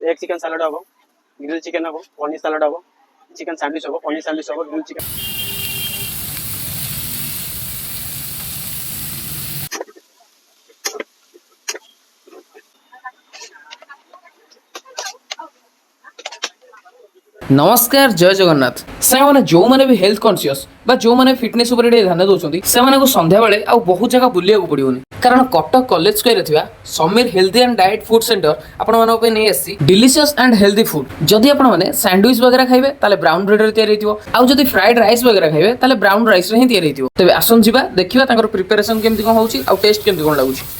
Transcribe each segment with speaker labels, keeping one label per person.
Speaker 1: एक chicken salad हम grill chicken हम पनीर सालाड हम चिकन सैंडविच हम पनीर सैंडविच हम ग्रिल चिकन
Speaker 2: नमस्कार जय जगन्नाथ सारे जो मैंने भी हेल्थ कॉन्शियस बा जो मैंने फिटनेस उपर ध्यान दौरान से संध्या बेले आ बहुत जगह बुलिया पड़ोनी कारण Cuttack college square Sameer healthy and diet food centre आपण नहीं आसी डिलीशियस एंड हेल्थी फूड जदि आपने सैंडविच वगैरह खाइबे ताले ब्राउन ब्रेड रे तैयारी हिथिबो आ जदि फ्राइड राइस वगैरह खाइबे ताले ब्राउन राइस रे ही तैयारी हिथिबो तबे आसन जिबा देखिबा तांकर प्रिपरेशन केमती कोन होउची आ टेस्ट केमती कोन लागुची।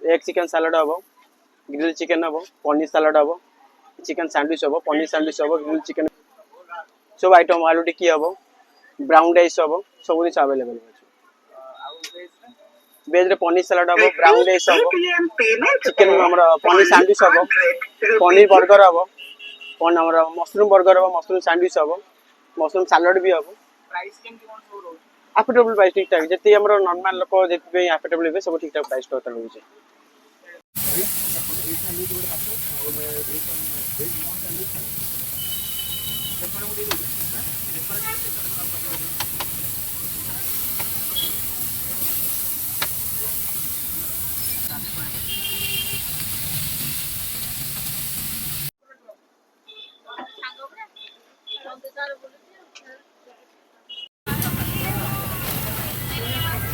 Speaker 1: एक चिकन सालाड हम ग्रिल चिकन हम पनीर सालाड हम चिकन सैंडविच हम पनीर सैंडविच हम ग्रिल चिकन सब आइटम आलू टिक्की हम ब्राउन राइस हम सब जिन अवेलेबल वेज रे पनीर सालाड हम ब्राउन राइस हम चिकन पनीर सैंडविच हम पनीर बर्गर हम मशरूम बर्गर हम मशरूम सैंडविच हम मशरूम सालाड भी हम अफोर्डेबल प्राइस ठीक ठाक जी नॉर्मल लोक जी अफोर्डेबल सब ठीक ठाक प्राइस रोचे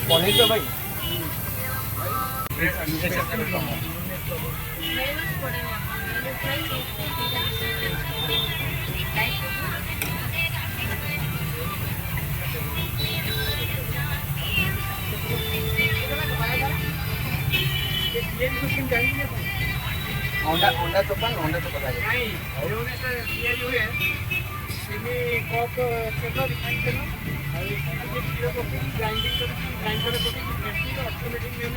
Speaker 1: पनीर तो भाई होंडा चोपा नहीं कप तेल रिफाइन तेल क्षीर पकड़ ग्राइंडिंग ग्राइंडर ऑटोमेटिक तेल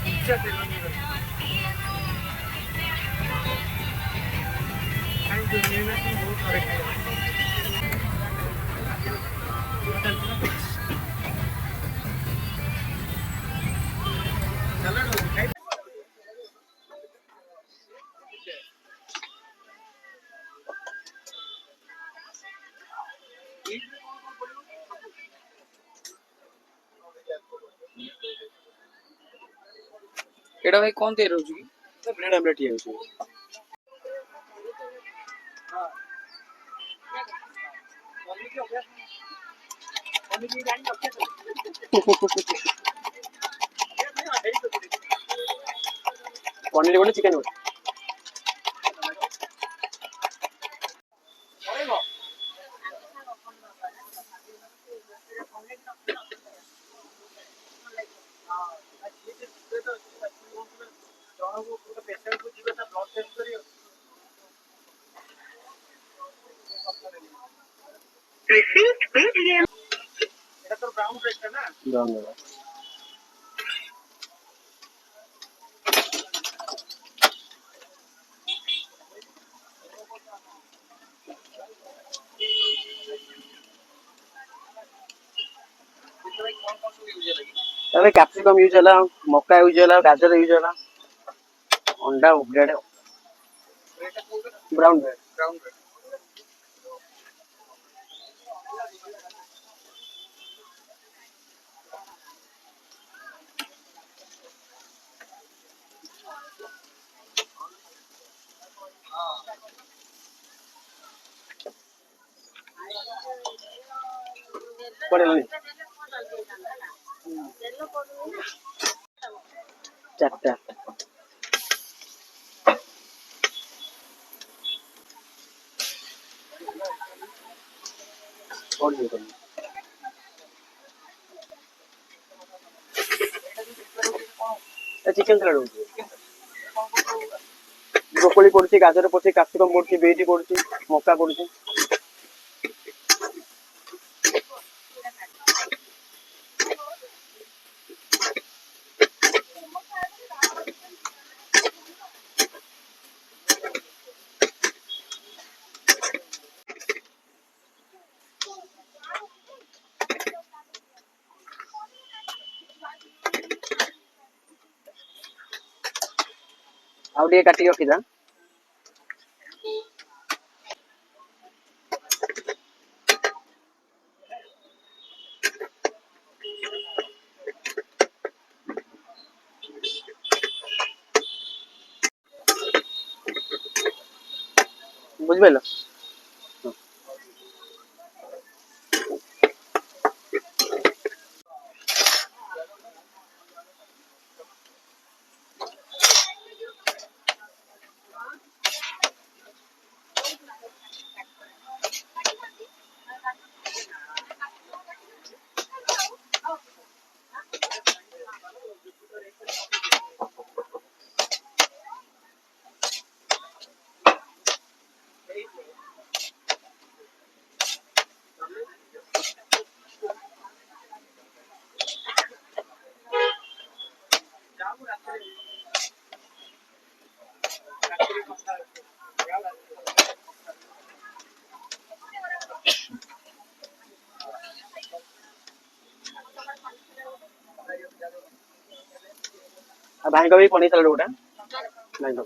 Speaker 1: इच्छा तेल बहुत
Speaker 2: एडा भाई कौन तैयार हो चुकी
Speaker 1: ब्रेड आमलेट ही है पनीर गोटे चिकन गोटे ब्राउन ब्रेड ना कैप्सिकम यूज है मक्का यूज है गाजर यूज है अंडा ब्रेड ब्राउन ब्रेड चारटा और ଚିକେନ ସାଲାଡ ହଉଛି। ବ୍ରୋକୋଲି ପଡୁଛି, ଗାଜର ପଡୁଛି, କ୍ୟାପ୍ସିକମ ପଡୁଛି, ବିଟ୍ ପଡୁଛି, ମକା ପଡୁଛି। ଆଉ ଟିକେ କାଟିକି ରଖିଥା। ବୁଝିପାରିଲ? ଆଉ ଭାଇଙ୍କ ବି ପନିର ସାଲାଡ ଗୋଟେ। ଭାଇଙ୍କ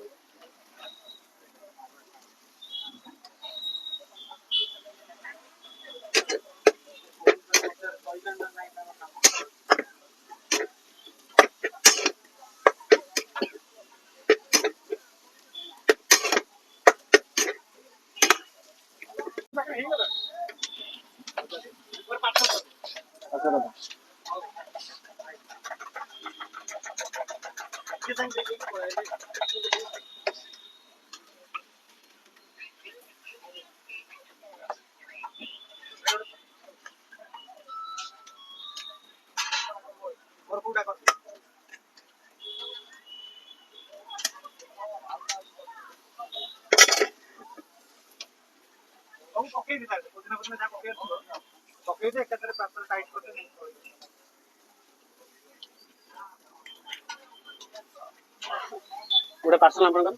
Speaker 1: ଗୋଟେ ପାର୍ସଲ ଆପଣଙ୍କର।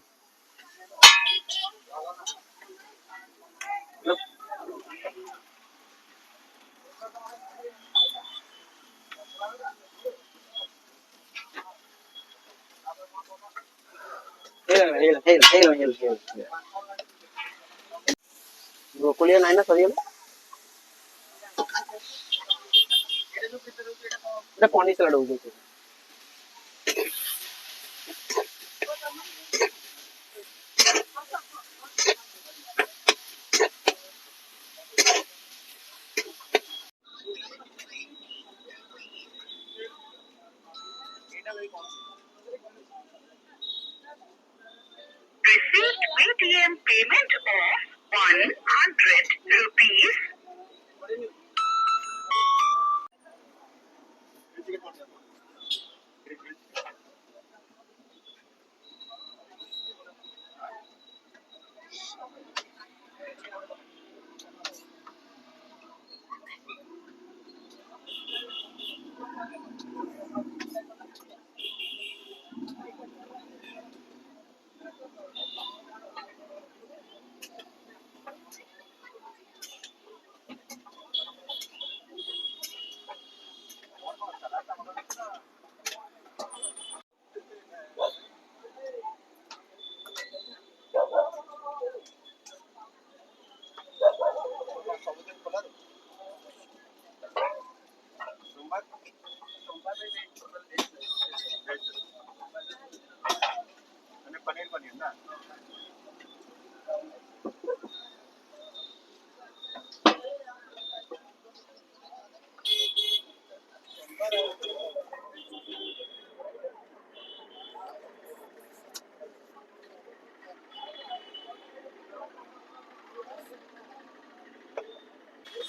Speaker 1: ବ୍ରୋକୋଲି ନାହିଁ ନା ସରିଗଲା। এটা পনির স্যালাড হচ্ছে।
Speaker 3: Received Paytm payment of 100 rupees.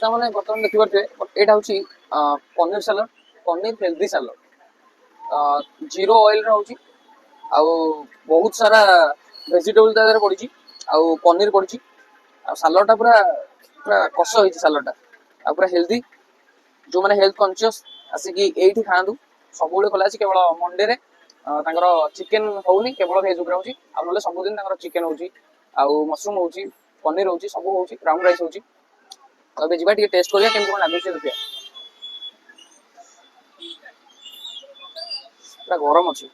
Speaker 2: ସେମାନେ ବର୍ତ୍ତମାନ ଦେଖିପାରୁଥିବେ ଏଇଟା ହେଉଛି paneer salad, paneer healthy salad. Zero oil रहउची आउ बहुत सारा वेजिटेबल ता देहरे पड़ी आउ पनीर पड़ी आ सालाडटा पूरा पूरा कस होई सालाडटा आ पूरा हेल्दी जो माने हेल्थ कॉन्शियस आसिकी एठी खांदु सबुले खोला अछि केवल मंडे रे तांकर चिकन होउनी केवल भेज उपरा होची आ नले सब दिन तांकर चिकन होची आउ मशरूम होची पनीर होची सब होची ब्राउन राइस होची तबे जिबा टिके टेस्ट करिया केमन कोन लागै छै देखिया पूरा गरम अछि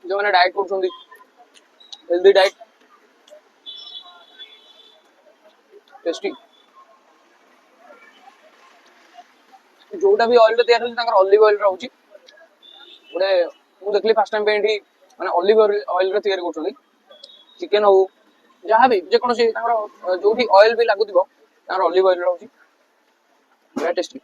Speaker 2: जो मैंने डाइट कर हेल्दी डाइट टेस्टी जोटा भी ऑयल तैयार होची तांकर ऑलिव ऑयल रहउची गोटे मु देखली फर्स्ट टाइम पे एठी माने ऑलिव ऑयल रे तैयार करछली चिकन हो जहाँ भी जे कोनो से तांकर जोठी ऑयल भी लागुतिबो तांकर ऑलिव ऑयल रहउची very टेस्टी